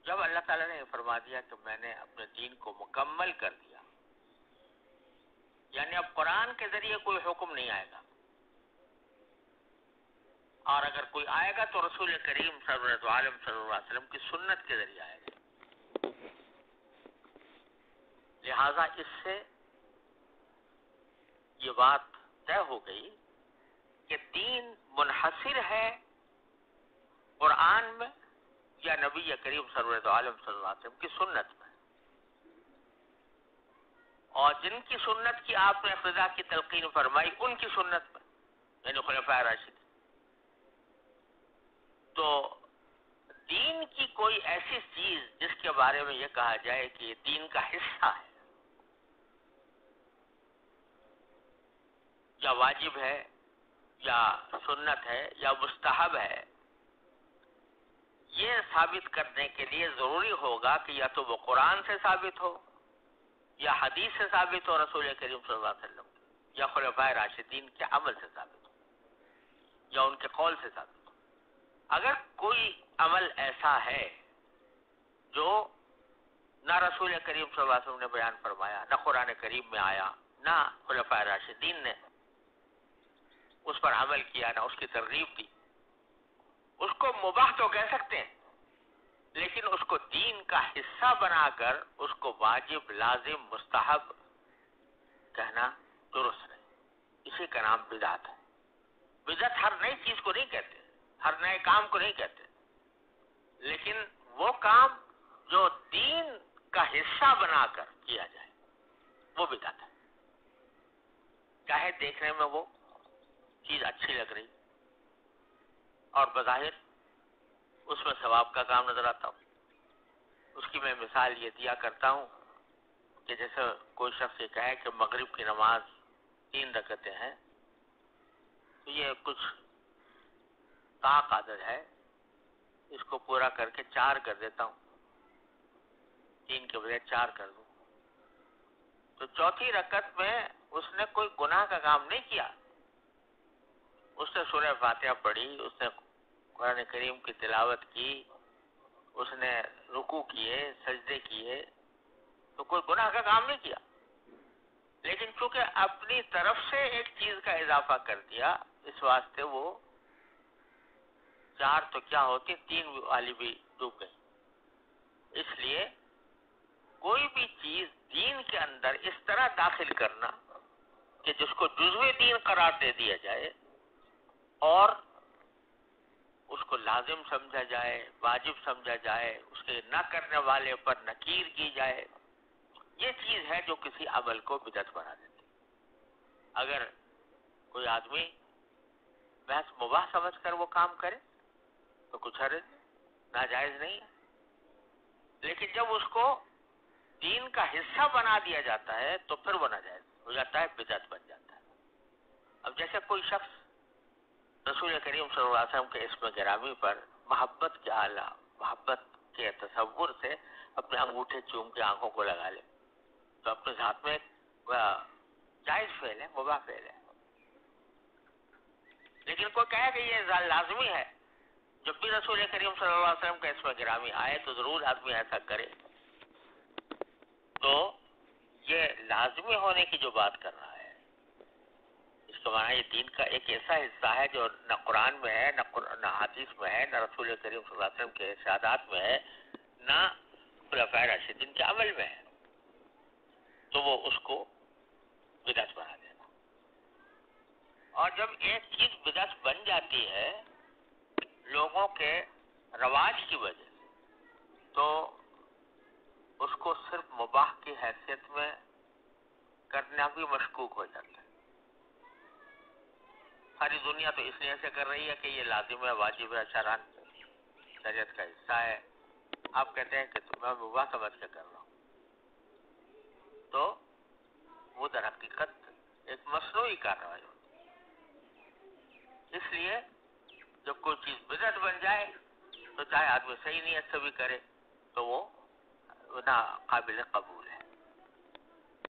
جب اللہ تعالیٰ نے فرما دیا کہ میں نے اپنے دین کو مکمل کر دیا، یعنی اب قرآن کے ذریعے کوئی حکم نہیں آئے گا، اور اگر کوئی آئے گا تو رسول کریم صلی اللہ علیہ وسلم کی سنت کے ذریعے آئے گا۔ لہذا اس سے یہ بات طے ہو گئی کہ دین منحصر ہے قرآن میں یا نبی کریم صلی اللہ علیہ وسلم کی سنت میں، اور جن کی سنت کی آپ نے اقتداء کی تلقین فرمائی ان کی سنت میں، یعنی خلفائے راشدین۔ تو دین کی کوئی ایسی چیز جس کے بارے میں یہ کہا جائے کہ یہ دین کا حصہ ہے یا واجب ہے یا سنت ہے یا مستحب ہے، یہ ثابت کرنے کے لیے ضروری ہوگا کہ یا تو وہ قرآن سے ثابت ہو یا حدیث سے ثابت ہو رسول کریم صلی اللہ علیہ وسلم یا خلفائے راشدین کے عمل سے ثابت ہو یا ان کے قول سے ثابت ہو۔ اگر کوئی عمل ایسا ہے جو نہ رسول کریم صلی اللہ علیہ وسلم نے بیان فرمایا، نہ قرآن کریم میں آیا، نہ خلفائے راشدین نے اس پر عمل کیا، نہ اس کی ترغیب دی، اس کو مباح تو کہہ سکتے ہیں، لیکن اس کو دین کا حصہ بنا کر اس کو واجب، لازم، مستحب کہنا درست نہیں۔ اسی کا نام بدعت ہے۔ بدعت ہر نئی چیز کو نہیں کہتے، ہر نئے کام کو نہیں کہتے، لیکن وہ کام جو دین کا حصہ بنا کر کیا جائے وہ بدعت ہے، چاہے دیکھنے میں وہ چیز اچھی لگ رہی اور بظاہر اس میں ثواب کا کام نظر آتا ہوں۔ اس کی میں مثال یہ دیا کرتا ہوں کہ جیسے کوئی شخص یہ کہے کہ مغرب کی نماز 3 رکعتیں ہیں، تو یہ کچھ طاق عدد ہے، اس کو پورا کر کے 4 کر دیتا ہوں، 3 کے بجائے 4 کر دوں، تو چوتھی رکعت میں اس نے کوئی گناہ کا کام نہیں کیا، اس نے سورہ فاتحہ پڑھی، اس نے قرآن کریم کی تلاوت کی، اس نے رکوع کیے، سجدے کیے، تو کوئی گناہ کا کام نہیں کیا، لیکن چونکہ اپنی طرف سے ایک چیز کا اضافہ کر دیا، اس واسطے وہ 4 تو کیا ہوتی 3 والی بھی ڈوب گئی۔ اس لیے کوئی بھی چیز دین کے اندر اس طرح داخل کرنا کہ جس کو جزوِ دین قرار دے دیا جائے اور اس کو لازم سمجھا جائے، واجب سمجھا جائے، اس کے نہ کرنے والے پر نکیر کی جائے، یہ چیز ہے جو کسی عمل کو بدعت بنا دیتی۔ اگر کوئی آدمی محض مباح سمجھ کر وہ کام کرے تو کچھ حرج ناجائز نہیں ہے، لیکن جب اس کو دین کا حصہ بنا دیا جاتا ہے تو پھر وہ ناجائز ہو جاتا ہے، بدعت بن جاتا ہے۔ اب جیسے کوئی شخص رسول کریم صلی اللہ علیہ وسلم کے اسم گرامی پر محبت کے اعلیٰ، محبت کے تصور سے اپنے انگوٹھے چوم کے آنکھوں کو لگا لے تو اپنے ذات میں جائز فعل ہے، مباح فعل ہے، لیکن کوئی کہے کہ یہ لازمی ہے، جب بھی رسول کریم صلی اللہ علیہ وسلم کا اسم گرامی آئے تو ضرور آدمی ایسا کرے، تو یہ لازمی ہونے کی جو بات کر رہا ہے، اس کا معنی یہ دین کا ایک ایسا حصہ ہے جو نہ قرآن میں ہے، نہ حدیث میں ہے، نہ رسول کریم صلی اللہ علیہ وسلم کے ارشادات میں ہے، نہ خلفائے راشدین کے عمل میں ہے، تو وہ اس کو بدعت بنا دینا۔ اور جب ایک چیز بدعت بن جاتی ہے لوگوں کے رواج کی وجہ سے، تو اس کو صرف مباح کی حیثیت میں کرنا بھی مشکوک ہو جاتا ہے۔ ساری دنیا تو اس لیے سے کر رہی ہے کہ یہ لازم ہے، واجب ہے، شرعاً شریعت کا حصہ ہے، آپ کہتے ہیں کہ میں مباح سمجھ کے کر رہا ہوں، تو وہ در حقیقت ایک مصنوعی کارروائی ہوتی ہے۔ اس لیے جب کوئی چیز بدعت بن جائے تو چاہے آدمی صحیح نیت سے بھی کرے تو وہ ناقابل قبول